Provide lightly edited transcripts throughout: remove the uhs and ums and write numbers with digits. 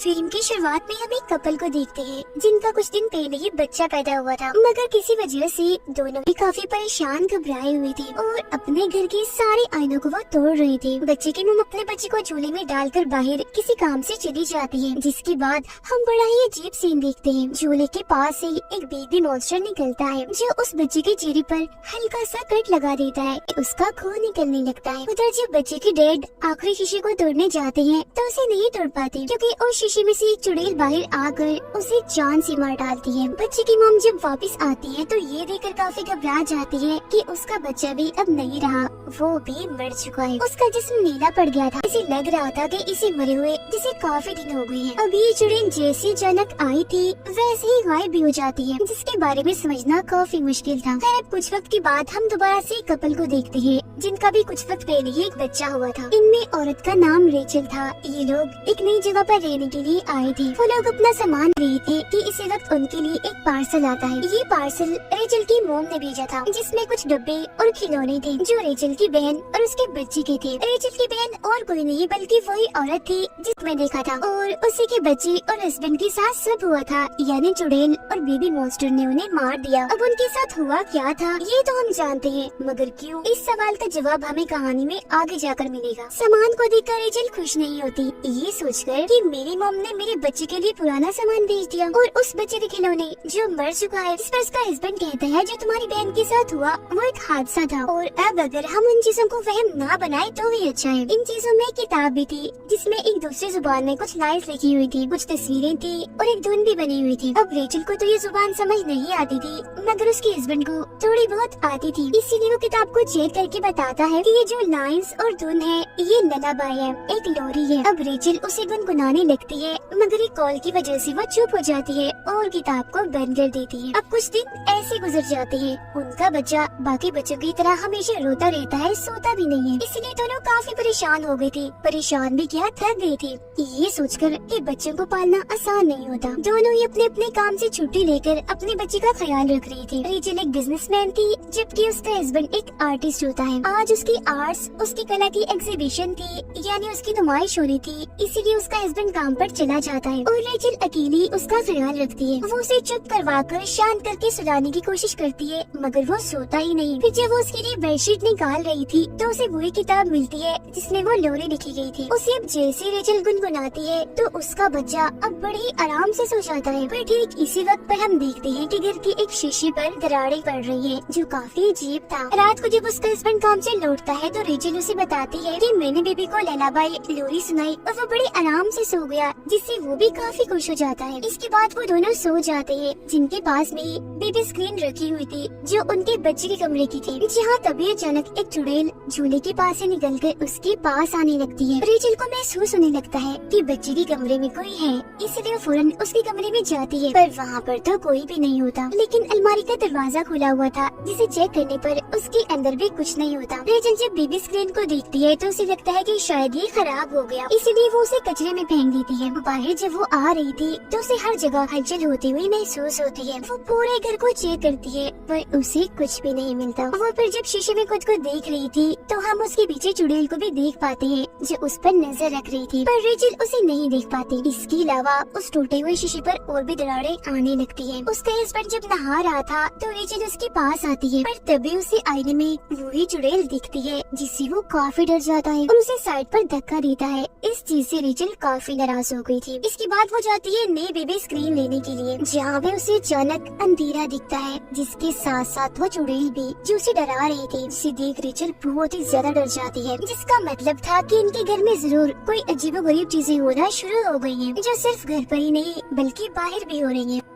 Film की शुरुआत में हम एक कपल को देखते हैं जिनका कुछ दिन पहले ही बच्चा पैदा हुआ था, मगर किसी वजह से दोनों भी काफी परेशान घबराए हुए थे और अपने घर के सारे आईनों को वो तोड़ रहे थे। बच्चे की मम अपने बच्चे को झूले में डालकर बाहर किसी काम से चली जाती है, जिसके बाद हम बड़ा ही अजीब सीन देखते हैं। झूले के पास से एक बेबी मॉन्स्टर निकलता है जो उस बच्चे के चेहरे पर हल्का सा कट लगा देता है। उसका खून निकलने लगता है। उधर जब बच्चे की डैड आखिरी शीशे को तोड़ने जाते हैं तो उसे नहीं तोड़ पाते, क्योंकि उस शीशे में से एक चुड़ैल बाहर आकर उसे जान से मार डालती है। बच्चे की मॉम जब वापस आती है तो ये देखकर काफी घबरा जाती है कि उसका बच्चा भी अब नहीं रहा, वो भी मर चुका है। उसका जिस्म नीला पड़ गया था। इसे लग रहा था कि इसे मरे हुए जिसे काफी दिन हो गए हैं। अब ये चुड़ैल जैसे अचानक आई थी वैसे ही गायब भी हो जाती है, जिसके बारे में समझना काफी मुश्किल था। खैर कुछ वक्त के बाद हम दोबारा से कपल को देखते हैं जिनका भी कुछ वक्त पहले ही एक बच्चा हुआ था। इनमें औरत का नाम रेचल था। ये लोग एक नई जगह पर रहने के लिए आए थे। वो लोग अपना सामान रहे थे कि इसी वक्त उनके लिए एक पार्सल आता है। ये पार्सल रेचल की मोम ने भेजा था, जिसमें कुछ डब्बे और खिलौने थे जो रेचल की बहन और उसके बच्चे के थे। रेचल की बहन और कोई नहीं बल्कि वही औरत थी जिसमें देखा था, और उसी के बच्चे और हस्बैंड के साथ सब हुआ था, यानी चुड़ैल और बेबी मॉन्स्टर ने उन्हें मार दिया। अब उनके साथ हुआ क्या था ये तो हम जानते हैं, मगर क्यों, इस सवाल का जवाब हमें कहानी में आगे जाकर मिलेगा। सामान को देखकर रेचल खुश नहीं होती, ये सोचकर कि मेरी मॉम ने मेरे बच्चे के लिए पुराना सामान भेज दिया और उस बच्चे के खिलौने जो मर चुका है। इस पर उसका हस्बैंड कहता है जो तुम्हारी बहन के साथ हुआ वो एक हादसा था, और अब अगर हम उन चीजों को वहम ना बनाए तो ही अच्छा है। इन चीजों में किताब भी थी जिसमें एक दूसरी जुबान में कुछ लाइन्स लिखी हुई थी, कुछ तस्वीरें थी और एक धुन भी बनी हुई थी। अब रेचल को तो ये जुबान समझ नहीं आती थी, मगर उसके हस्बैंड को थोड़ी बहुत आती थी, इसीलिए वो किताब को चेक करके बताता है कि ये जो लाइन्स और धुन है ये ललाबाई है, एक लोरी है। अब रेचल उसे गुनगुनाने लगती है, मगर एक कॉल की वजह से वो चुप हो जाती है और किताब को बंद कर देती है। अब कुछ दिन ऐसे गुजर जाते हैं। उनका बच्चा बाकी बच्चों की तरह हमेशा रोता रहता है, सोता भी नहीं है, इसलिए दोनों काफी परेशान हो गए थे। परेशान भी क्या, थक गए थे। ये सोचकर कि बच्चों को पालना आसान नहीं होता, दोनों ही अपने अपने काम से छुट्टी लेकर अपने बच्चे का ख्याल रख रही थी। रेचल एक बिजनेसमैन थी, जबकि उसका हस्बैंड एक आर्टिस्ट होता है। आज उसकी आर्ट्स, उसकी कला की एग्जीबिशन थी, यानी उसकी नुमाइश हो रही थी, इसीलिए उसका हस्बैंड काम पर चला जाता है और रेचल अकेली उसका ख्याल रखती है। वो उसे चुप करवा कर शांत करके सुलाने की कोशिश करती है, मगर वो सोता ही नहीं। फिर जब वो उसके लिए बेडशीट निकाल रही थी तो उसे वही किताब मिलती है जिसमें वो लोरी लिखी गई थी। उसे अब जैसे रेचल गुनगुनाती है तो उसका बच्चा अब बड़े ही आराम से सो जाता है। पर ठीक इसी वक्त पर हम देखते हैं कि घर के एक शीशे पर दरारें पड़ रही है, जो काफी अजीब था। रात को जब उसका हस्बैंड काम से लौटता है तो रेचल उसे बताती है कि मैंने बेबी को ललाबाई लोरी सुनाई और वो बड़े आराम से सो गया, जिससे वो भी काफी खुश हो जाता है। इसके बाद वो दोनों सो जाते हैं, जिनके पास में बेबी स्क्रीन रखी हुई थी जो उनके बच्चे के कमरे की थी। जहाँ तभी अचानक एक चुड़ैल झूले के पास से निकलकर उसके पास आने लगती है। रेचल को महसूस होने लगता है कि बच्चे के कमरे में कोई है, इसलिए फौरन उसके कमरे में जाती है, पर वहाँ पर तो कोई भी नहीं होता। लेकिन अलमारी का दरवाजा खुला हुआ था, जिसे चेक करने पर उसके अंदर भी कुछ नहीं होता। रेचल जब बेबी स्क्रीन को देखती है तो उसे लगता है कि शायद ये खराब हो गया, इसीलिए वो उसे कचरे में फेंक देती है। बाहर जब वो आ रही थी तो उसे हर जगह हलचल होती हुई महसूस होती है। वो पूरे घर को चेक करती है पर उसे कुछ भी नहीं मिलता। वो फिर जब शीशे में खुद को देख रही थी तो हम उसके पीछे चुड़ैल को भी देख पाते हैं जो उस पर नजर रख रही थी, पर रेचल उसे नहीं देख पाती। इसके अलावा उस टूटे हुए शीशे पर और भी दरारें आने लगती है। उसका हस्बैंड जब नहा रहा था तो रेचल उसके पास आती है, पर तभी उसे आईने में वही चुड़ैल दिखती है, जिससे वो काफी डर जाता है और उसे साइड पर धक्का देता है। इस चीज से रेचल काफी नाराज हो गई थी। इसके बाद वो जाती है नई बेबी स्क्रीन लेने के लिए, जहाँ पे उसे अचानक अंधेरा दिखता है, जिसके साथ साथ वो चुड़ैल भी जो उसे डरा रही थी, जिसे देख रेचल बहुत ही ज्यादा डर जाती है, जिसका मतलब था कि इनके घर में जरूर कोई अजीबोगरीब चीजें होना शुरू हो गई हैं, जो सिर्फ घर पर ही नहीं बल्कि बाहर भी हो रही हैं।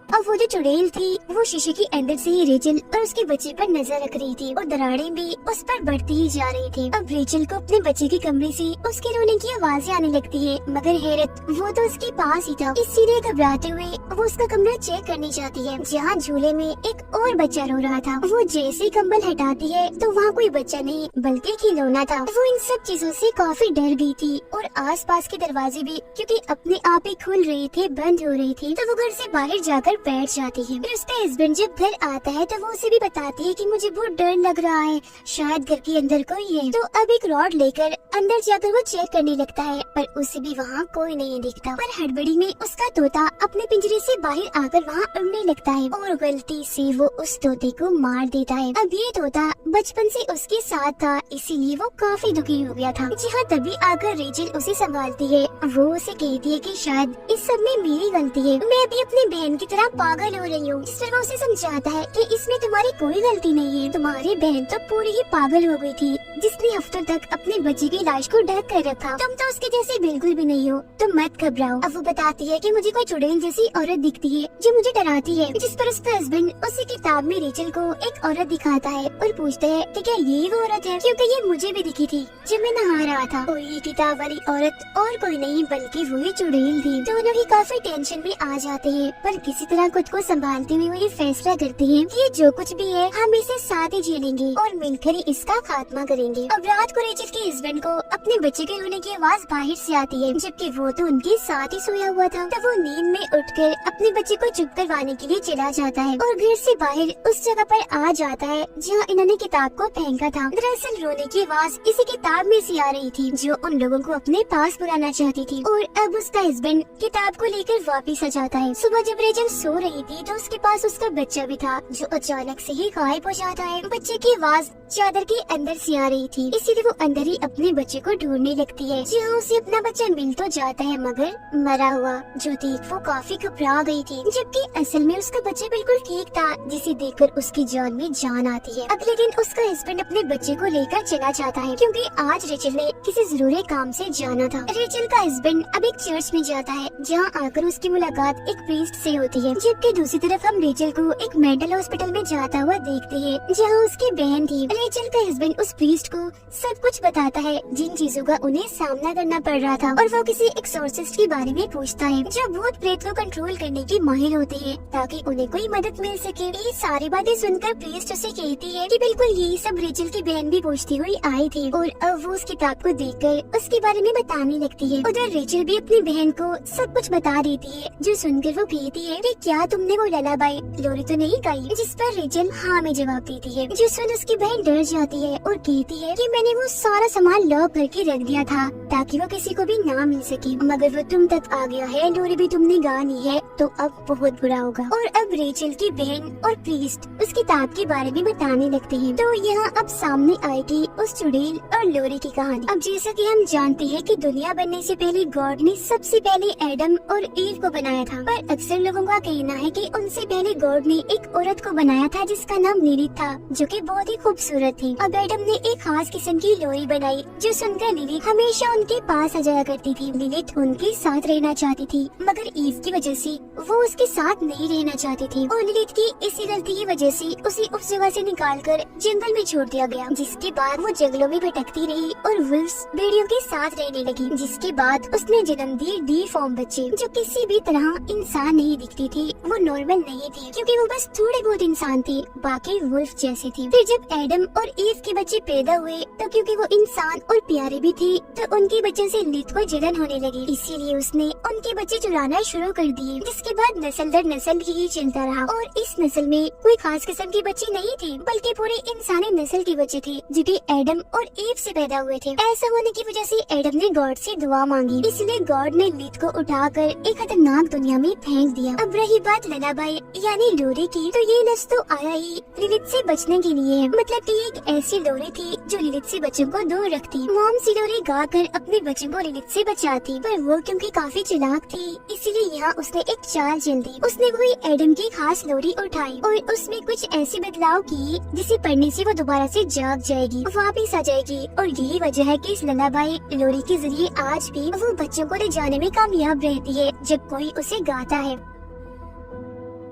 अब वो जो चुड़ैल थी वो शीशे के अंदर से ही रेचल और उसके बच्चे पर नजर रख रही थी और दरारें भी उस पर बढ़ती ही जा रही थी। अब रेचल को अपने बच्चे के कमरे से उसके रोने की आवाजें आने लगती है, मगर हैरत वो तो उसके पास ही था। इसीलिए घबराते हुए वो उसका कमरा चेक करने जाती है, जहाँ झूले में एक और बच्चा रो रहा था। वो जैसे कंबल हटाती है तो वहाँ कोई बच्चा नहीं बल्कि खिलौना था। वो इन सब चीजों से काफी डर गई थी और आस पास के दरवाजे भी क्योंकि अपने आप ही खुल रहे थे बंद हो रही थी, तो वो घर से बाहर जाकर बैठ जाती है। फिर उसका हस्बैंड जब घर आता है तो वो उसे भी बताती है कि मुझे बहुत डर लग रहा है, शायद घर के अंदर कोई है। तो अब एक रॉड लेकर अंदर जाकर वो चेक करने लगता है, पर उसे भी वहाँ कोई नहीं दिखता। पर हड़बड़ी में उसका तोता अपने पिंजरे से बाहर आकर वहाँ उड़ने लगता है और गलती से वो उस तोते को मार देता है। अब ये तोता बचपन से उसके साथ था, इसीलिए वो काफी दुखी हो गया था। जी हाँ, तभी आकर रेचल उसे संभालती है। वो उसे कहती है कि शायद इस सब में मेरी गलती है, मैं भी अपनी बहन की तरह पागल हो रही हूँ। जिस पर वो उसे समझाता है कि इसमें तुम्हारी कोई गलती नहीं है, तुम्हारी बहन तो पूरी ही पागल हो गई थी, जिसने हफ्तों तक अपने बच्चे की लाश को ढक कर रखा। तुम तो उसके जैसे बिल्कुल भी नहीं हो, तुम मत घबराओ। अब वो बताती है कि मुझे कोई चुड़ैल जैसी औरत दिखती है जो मुझे डराती है। जिस पर उसका हस्बैंड उसी किताब में रेचल को एक औरत दिखाता है और पूछता है कि क्या ये वो औरत है, क्योंकि ये मुझे भी दिखी थी जब मैं नहा रहा था। और ये किताब वाली औरत और कोई नहीं बल्कि वही चुड़ैल थी। दोनों ही काफी टेंशन में आ जाते हैं, पर किसी तरह खुद को संभालते हुए वो ये फैसला करते हैं कि जो कुछ भी है हम इसे साथ ही झेलेंगे और मिलकर ही इसका खात्मा करेंगे। अब रात को रेचल के हस्बैंड को अपने बच्चे के रोने की आवाज बाहर से आती है, जबकि वो तो उनके साथ ही सोया हुआ था। तब वो नींद में उठकर अपने बच्चे को चुप करवाने के लिए चला जाता है और घर से बाहर उस जगह पर आ जाता है जहाँ इन्होंने किताब को फेंका था। दरअसल रोने की आवाज इसी किताब में से आ रही थी जो उन लोगों को अपने पास बुलाना चाहती थी। और अब उसका हस्बैंड किताब को लेकर वापिस आ जाता है। सुबह जब रेचल सो रही थी तो उसके पास उसका बच्चा भी था जो अचानक से ही गायब हो जाता है। बच्चे की आवाज चादर के अंदर से आ रही थी, इसीलिए वो अंदर ही अपने बच्चे को ढूंढने लगती है, जहाँ उसे अपना बच्चा मिल तो जाता है मगर मरा हुआ, जो देख वो काफी घबरा गई थी, जबकि असल में उसका बच्चा बिल्कुल ठीक था, जिसे देखकर उसकी जान में जान आती है। अगले दिन उसका हस्बैंड अपने बच्चे को लेकर चला जाता है क्योंकि आज रेचल ने किसी जरूरी काम से जाना था। रेचल का हस्बैंड अब एक चर्च में जाता है जहाँ आकर उसकी मुलाकात एक प्रीस्ट से होती है, जबकि दूसरी तरफ हम रेचल को एक मेंटल हॉस्पिटल में जाता हुआ देखते हैं जहाँ उसकी बहन थी। रेचल का हस्बैंड उस प्रीस्ट को सब कुछ बताता है जिन चीजों का उन्हें सामना करना पड़ रहा था, और वो किसी एक्सोर्सिस्ट के बारे में पूछता है जो भूत प्रेत को कंट्रोल करने की माहिर होती है ताकि उन्हें कोई मदद मिल सके। ये सारी बातें सुनकर प्रीस्ट उसे कहती है कि बिल्कुल यही सब रेचल की बहन भी पूछती हुई आई थी, और अब वो उस किताब को देखकर उसके बारे में बताने लगती है। उधर रेचल भी अपनी बहन को सब कुछ बता देती है, जो सुनकर वो कहती है कि क्या तुमने वो ललाबाई लोरी तो नहीं गाई, जिस पर रेचल हाँ में जवाब देती है, जो सुन उसकी बहन डर जाती है और कहती है कि मैंने वो सारा सामान लॉक करके रख दिया था ताकि वो किसी को भी ना मिल सके, मगर वो तुम तक आ गया है, लोरी भी तुमने गा ली है तो अब बहुत बुरा होगा। और अब रेचल की बहन और प्रीस्ट उस किताब के बारे में बताने लगते हैं। तो यहाँ अब सामने आएगी उस चुड़ैल और लोरी की कहानी। अब जैसा कि हम जानते हैं कि दुनिया बनने से पहले गॉड ने सबसे पहले एडम और ईव को बनाया था, पर अक्सर लोगों का कहना है कि उनसे पहले गॉड ने एक औरत को बनाया था जिसका नाम लिलिथ था, जो कि बहुत ही खूबसूरत थी। अब एडम ने एक खास किस्म की लोरी बनाई जो सुनकर लिलिथ हमेशा उनके पास आ जाया करती थी। लिलिथ उनके साथ रहना चाहती थी, मगर ईव की वजह से वो उसके साथ नहीं रहना चाहती थी, और लिलिथ की इसी गलती की वजह से उसे उस जगह से निकालकर जंगल में छोड़ दिया गया, जिसके बाद वो जंगलों में भटकती रही और वुल्व्स भेड़ियों के साथ रहने लगी, जिसके बाद उसने जन्म दिए डिफॉर्म बच्चे जो किसी भी तरह इंसान नहीं दिखती थी। वो नॉर्मल नहीं थी क्योंकि वो बस थोड़े बहुत इंसान थे, बाकी वुल्फ जैसी थी। फिर जब एडम और ईव के बच्चे पैदा हुए तो क्योंकि वो इंसान और प्यारे भी थे तो उनके बच्चों से लिलिथ को जलन होने लगी, इसीलिए उसने उनके बच्चे चुराना शुरू कर दिए, जिसके बाद नस्ल दर नस्ल यही चलता रहा। और इस नस्ल में कोई खास किस्म के बच्चे नहीं थे बल्कि पूरे इंसानी नस्ल के बच्चे थे जो कि एडम और ईव से पैदा हुए थे। ऐसा होने की वजह से एडम ने गॉड से दुआ मांगी, इसलिए गॉड ने लिलिथ को उठाकर एक खतरनाक दुनिया में फेंक दिया। अब रही बात ललाबाई यानी लोरी की, तो ये नस्ल तो आया ही लिलिथ से बचने के लिए, मतलब कि एक ऐसी लोरी थी जो लिलिथ से बच्चों को दूर रखती। मॉम सी लोरी गाकर अपने बच्चों को लिलिथ से बचाती, पर वो क्योंकि काफी चालाक थी इसीलिए यहाँ उसने एक चाल चल दी। उसने वही एडम की खास लोरी उठाई और उसमें कुछ ऐसे बदलाव किए जिसे पढ़ने से वो दोबारा से जाग जाएगी, वापिस आ जाएगी। और यही वजह है कि इस ललाबाई लोरी के जरिए आज भी वो बच्चों को ले जाने में कामयाब रहती है जब कोई उसे गाता है।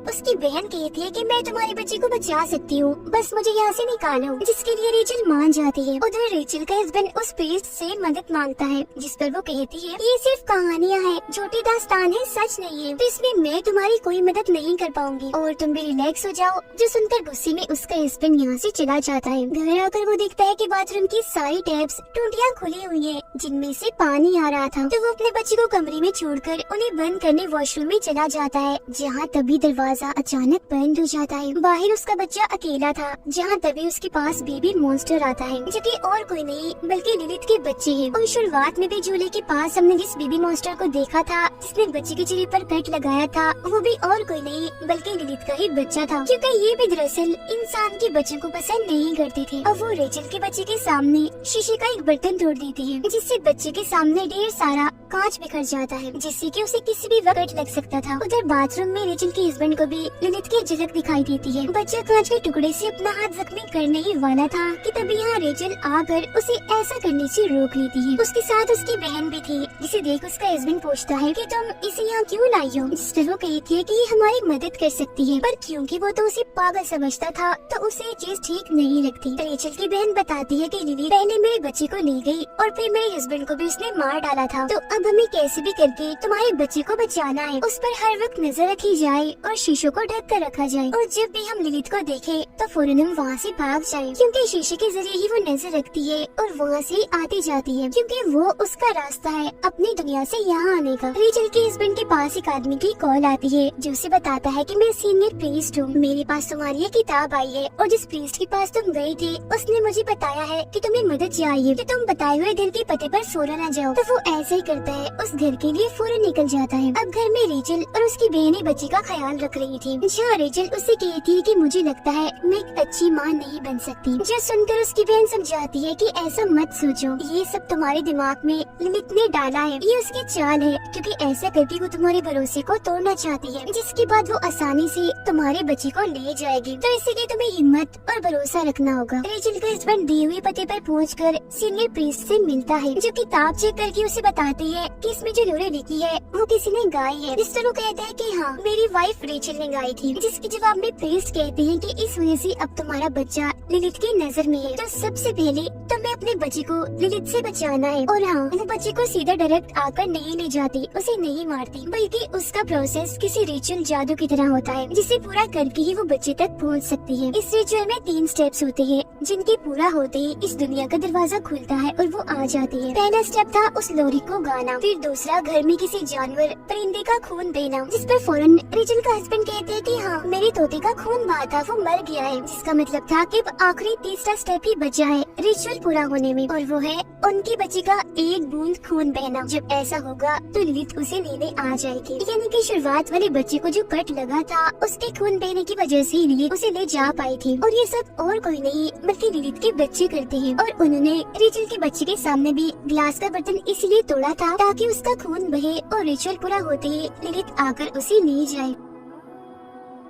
उसकी बहन कहती है कि मैं तुम्हारे बच्चे को बचा सकती हूँ, बस मुझे यहाँ से निकालो, जिसके लिए रेचल मान जाती है। उधर रेचल का हस्बैंड उस प्रीस्ट से मदद मांगता है, जिस पर वो कहती है ये सिर्फ कहानियाँ हैं, झूठी दास्तान है, सच नहीं है, तो इसमें मैं तुम्हारी कोई मदद नहीं कर पाऊंगी और तुम भी रिलैक्स हो जाओ। जो सुनकर गुस्से में उसका हस्बैंड यहाँ से चला जाता है। घर आकर वो देखता है कि बाथरूम की सारी टैप्स टूटियां खुली हुई है जिनमें से पानी आ रहा था। तो वो अपने बच्चे को कमरे में छोड़कर उन्हें बंद करने वॉशरूम में चला जाता है, जहाँ तभी दरवाजा अचानक बंद हो जाता है। बाहर उसका बच्चा अकेला था, जहाँ तभी उसके पास बेबी मॉन्स्टर आता है, जो कि और कोई नहीं बल्कि लिलित के बच्चे हैं। और शुरुआत में भी झूले के पास हमने जिस बेबी मॉन्स्टर को देखा था जिसने बच्चे के चेहरे पर कट लगाया था, वो भी और कोई नहीं बल्कि लिलित का ही बच्चा था, क्योंकि ये भी दरअसल इंसान के बच्चों को पसंद नहीं करते थे। अब वो रेचल के बच्चे के सामने शीशे का एक बर्तन तोड़ देती है, जिससे बच्चे के सामने ढेर सारा कांच बिखर जाता है, जिससे कि उसे किसी भी वक्त लग सकता था। उधर बाथरूम में रेचल के हस्बैंड को भी लिलित की झलक दिखाई देती है। बच्चा कांच के टुकड़े से अपना हाथ जख्मी करने ही वाला था कि तभी यहाँ रेचल आकर उसे ऐसा करने से रोक लेती है। उसके साथ उसकी बहन भी थी, जिसे देख उसका हस्बैंड पूछता है कि तुम इसे यहाँ क्यों लाई हो। जिस पर वो कहती है कि ये हमारी मदद कर सकती है, पर क्योंकि वो तो उसे पागल समझता था तो उसे ये चीज ठीक नहीं लगती। रेचल की बहन बताती है कि लिली पहले मेरे बच्चे को ले गई और फिर मेरे हस्बैंड को भी उसने मार डाला था, तो अब हमें कैसे भी करके तुम्हारे बच्चे को बचाना है। उस पर हर वक्त नजर रखी जाए और शीशों को ढक कर रखा जाए, और जब भी हम लिलित को देखे तो फौरन हम वहाँ से भाग जाए, क्योंकि शीशे के जरिए ही वो नजर रखती है और वहाँ से आती जाती है, क्योंकि वो उसका रास्ता है अपनी दुनिया से यहाँ आने का। रेचल के हस्बैंड के पास एक आदमी की कॉल आती है, जो उसे बताता है कि मैं सीनियर प्रीस्ट हूँ, मेरे पास तुम्हारी ये किताब आई है और जिस प्रीस्ट के पास तुम गई थी उसने मुझे बताया है कि तुम्हें मदद चाहिए, कि तुम बताए हुए घर के पते पर फौरन आ जाओ। तो वो ऐसा ही करता है, उस घर के लिए फौरन निकल जाता है। अब घर में रेचल और उसकी बहनें बच्चे का ख्याल रख रही थी, जहाँ रेचल उससे कहती है कि मुझे लगता है मैं एक अच्छी माँ नहीं बन सकती। जो सुनकर उसकी बहन समझाती है कि ऐसा मत सोचो, ये सब तुम्हारे दिमाग में लिलित ने डाला है, ये उसकी चाल है, क्योंकि ऐसा करके वो तुम्हारे भरोसे को तोड़ना चाहती है, जिसके बाद वो आसानी से तुम्हारे बच्चे को ले जाएगी। तो इसीलिए तुम्हें हिम्मत और भरोसा रखना होगा। रेचल का हस्बैंड दिए हुए पते पर पहुंचकर सीनियर प्रीस्ट से मिलता है, जो किताब चेक करके उसे बताती है कि इसमें जो लोरी लिखी है वो किसी ने गाई है। जिस तरह कहता है कि हाँ मेरी वाइफ रेचल ने गाई थी, जिसके जवाब में प्रीस्ट कहते हैं कि इस वजह से अब तुम्हारा बच्चा लिलित की नजर में है, तो सबसे पहले तुम्हें अपने बच्चे को लिलित से बचाना है। और हाँ, वो बच्चे को सीधा डायरेक्ट आकर नहीं ले जाती, उसे नहीं मारती, बल्कि उसका प्रोसेस किसी रिचुअल जादू की तरह होता है, जिसे पूरा करके ही वो बच्चे तक पहुंच सकती है। इस रिचुअल में 3 स्टेप्स होते हैं, जिनके पूरा होते ही इस दुनिया का दरवाजा खुलता है और वो आ जाती है। पहला स्टेप था उस लोरी को गाना, फिर दूसरा घर में किसी जानवर परिंदे का खून देना, जिस पर फौरन रेचल का हस्बैंड कहते हैं कि हाँ मेरे तोते का खून बहा था, वो मर गया है, जिसका मतलब था कि आखिरी तीसरा स्टेप ही बचा है रिचुअल पूरा होने में, और वो है उनके बच्चे का एक बूंद खून बहना। जब ऐसा होगा तो लिलित उसे लेने आ जाएगी, यानी कि शुरुआत वाले बच्चे को जो कट लगा था उसके खून बहने की वजह से ही लिलित उसे ले जा पाई थी। और ये सब और कोई नहीं बल्कि लिलित के बच्चे करते हैं, और उन्होंने रेचल के बच्चे के सामने भी ग्लास का बर्तन इसलिए तोड़ा था ताकि उसका खून बहे और रिचुअल पूरा होते ही लिलित आकर उसे ले जाए।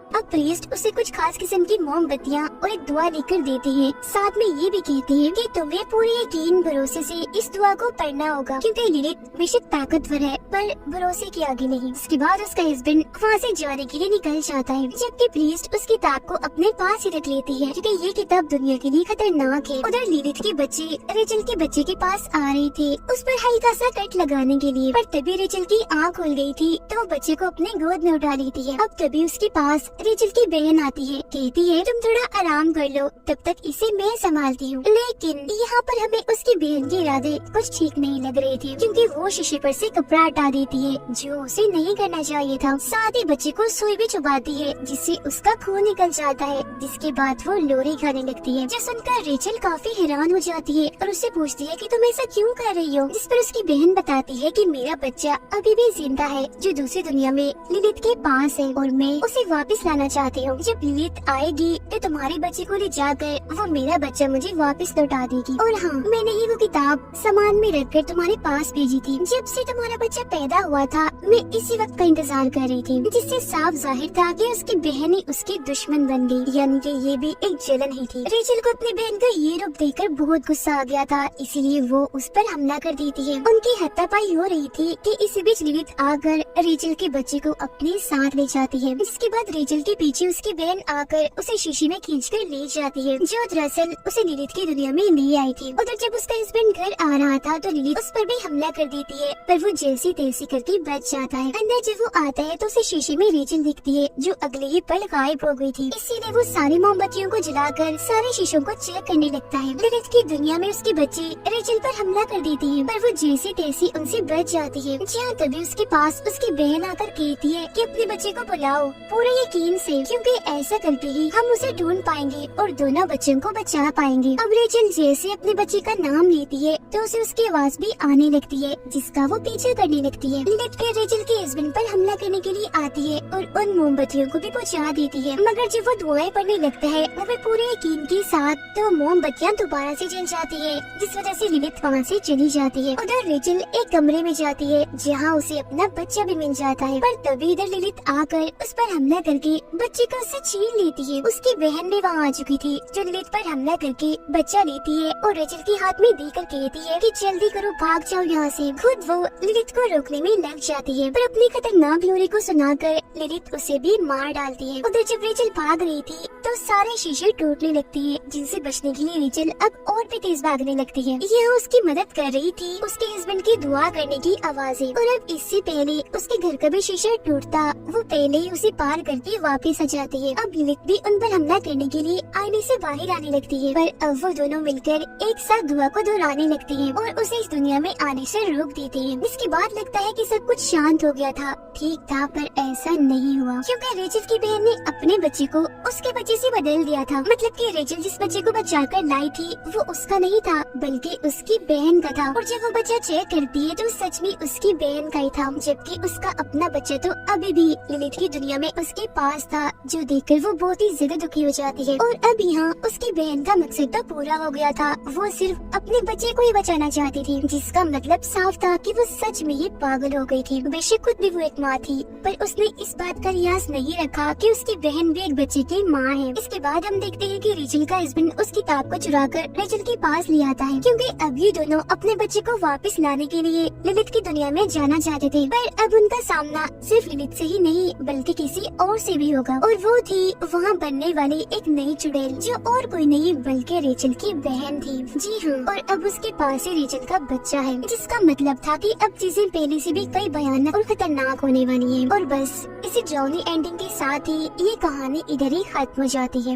अब प्रीस्ट उसे कुछ खास किस्म की मोमबत्तियाँ और एक दुआ लेकर देती है, साथ में ये भी कहती है कि तुम्हें पूरे यकीन भरोसे से इस दुआ को पढ़ना होगा, क्योंकि लिलित बेशक ताकतवर है पर भरोसे के आगे नहीं। इसके बाद उसका हस्बैंड वहाँ से जाने के लिए निकल जाता है, जबकि प्रीस्ट उस किताब को अपने पास ही रख लेती है, क्योंकि ये किताब दुनिया के लिए खतरनाक है। उधर लिलित के बच्चे रेचल के बच्चे के पास आ रहे थे उस पर हल्का सा कट लगाने के लिए, पर तभी रेचल की आँख खुल गई थी तो वो बच्चे को अपने गोद में उठा लेती है। अब तभी उसके पास रेचल की बहन आती है, कहती है तुम थोड़ा आराम कर लो, तब तक इसे मैं संभालती हूँ। लेकिन यहाँ पर हमें उसकी बहन के इरादे कुछ ठीक नहीं लग रहे थे, क्योंकि वो शीशे पर से कपड़ा हटा देती है, जो उसे नहीं करना चाहिए था। साथ ही बच्चे को सुई भी चुभाती है, जिससे उसका खून निकल जाता है, जिसके बाद वो लोरी खाने लगती है। जो सुनकर रेचल काफी हैरान हो जाती है और उससे पूछती है कि तुम ऐसा क्यों कर रही हो, जिस पर उसकी बहन बताती है कि मेरा बच्चा अभी भी जिंदा है, जो दूसरी दुनिया में लिलित के पास है, और मैं उसे वापस लाना चाहती हूँ। जब लिलित आएगी तो तुम्हारे बच्चे को ले जाकर वो मेरा बच्चा मुझे वापस लौटा देगी। और हाँ, मैंने ही वो किताब सामान में रखकर तुम्हारे पास भेजी थी। जब से तुम्हारा बच्चा पैदा हुआ था मैं इसी वक्त का इंतजार कर रही थी, जिससे साफ जाहिर था कि उसकी बहन ही उसकी दुश्मन बन गई, यानी कि ये भी एक जलन ही थी। रेचल को अपनी बहन का ये रूप देखकर बहुत गुस्सा आ गया था, इसीलिए वो उस पर हमला कर देती है। उनकी हाथापाई हो रही थी कि इसी बीच लिलित आकर रेचल के बच्चे को अपने साथ ले जाती है। इसके बाद रेचल के पीछे उसकी बहन आकर उसे शीशे शीशी में खींचकर ले जाती है, जो दरअसल उसे लिलित की दुनिया में ले आई थी। उधर जब उसका हस्बैंड घर आ रहा था तो लिलित उस पर भी हमला कर देती है, पर वो जैसी तैसी करके बच जाता है। अंदर जब वो आता है तो उसे शीशे में रेचल दिखती है, जो अगले ही पल गायब हो गई थी। इसीलिए वो सारी मोमबत्तियों को जलाकर सारे शीशों को चेक करने लगता है। लिलित की दुनिया में उसकी बच्ची रेचल पर हमला कर देती है, पर वो जैसी तैसी उनसे बच जाती है। जहाँ तभी उसके पास उसकी बहन आकर कहती है कि अपने बच्चे को बुलाओ पूरे यकीन से, क्योंकि ऐसा करके ही हम उसे ढूंढ पाएंगे और दोनों बच्चों को बचा पाएंगे। अब रेचल जैसे अपने बच्चे का नाम लेती है तो उसे उसकी आवाज भी आने लगती है, जिसका वो पीछे करने लगती है। लिलित फिर रेचल के हस्बैंड पर हमला करने के लिए आती है और उन मोमबत्तियों को भी बुझा देती है, मगर जब वो दुआएं पढ़ने लगता है वो पूरे यकीन के साथ तो मोमबत्तियाँ दोबारा से जल जाती है, जिस वजह से लिलित वहाँ से चली जाती है। उधर रेचल एक कमरे में जाती है जहाँ उसे अपना बच्चा भी मिल जाता है, पर तभी इधर लिलित आकर उस पर हमला करके बच्चे को उससे छीन लेती है। उसकी बहन भी वहाँ आ चुकी थी, जो लिलित पर हमला करके बच्चा लेती है और रेचल के हाथ में देकर कहती है कि जल्दी करो, भाग जाओ यहाँ से। खुद वो लिलित को रोकने में लग जाती है, पर अपनी खतरनाक लोरी को सुनाकर लिलित उसे भी मार डालती है। उधर जब रेचल भाग रही थी तो सारे शीशे टूटने लगते हैं, जिनसे बचने के लिए रेचल अब और भी तेज भागने लगती है। यह उसकी मदद कर रही थी उसके हस्बैंड की दुआ करने की आवाजें, और अब इससे पहले उसके घर का भी शीशा टूटता वो पहले ही उसे पार करके वापस आ जाती है। अब लिलित भी उन पर हमला करने के लिए आईने से बाहर आने लगती है, पर अब वो दोनों मिलकर एक साथ दुआ को दोहराने लगती है और उसे इस दुनिया में आने से रोक देते हैं। इसके बाद लगता है कि सब कुछ शांत हो गया था, ठीक था, पर ऐसा नहीं हुआ, क्योंकि रेचल की बहन ने अपने बच्चे को उसके बच्चे से बदल दिया था। मतलब कि रेचल जिस बच्चे को बचाकर लाई थी वो उसका नहीं था, बल्कि उसकी बहन का था। और जब वो बच्चा चेक करती है तो सच में उसकी बहन का ही था, जबकि उसका अपना बच्चा तो अभी भी लिलित की दुनिया में उसके पास था, जो देखकर वो बहुत ही ज्यादा दुखी हो जाती है। और अब यहाँ उसकी बहन का मकसद तो पूरा हो गया था, वो सिर्फ अपने बच्चे को ही बचाना चाहती थी, जिसका मतलब साफ था कि वो सच में ही पागल हो गई थी। बेशक खुद भी वो एक माँ थी, पर उसने इस बात का रियाज नहीं रखा कि उसकी बहन भी एक बच्चे की माँ है। इसके बाद हम देखते हैं कि रेचल का हस्बैंड उस किताब को चुराकर रेचल के पास ले आता है, क्योंकि अब ये दोनों अपने बच्चे को वापस लाने के लिए लिलित की दुनिया में जाना चाहते थे। पर अब उनका सामना सिर्फ लिलित से ही नहीं बल्कि किसी और से भी होगा, और वो थी वहाँ बनने वाली एक नई चुड़ैल, जो और कोई नहीं बल्कि रेचल की बहन थी। जी हाँ, और अब उसके पास ही रेचल का बच्चा है, जिसका मतलब था कि अब चीजें पहले से भी कई भयानक और खतरनाक होने वाली है। और बस इसी ड्राउनी एंडिंग के साथ ही ये कहानी इधर ही खत्म हो जाती है।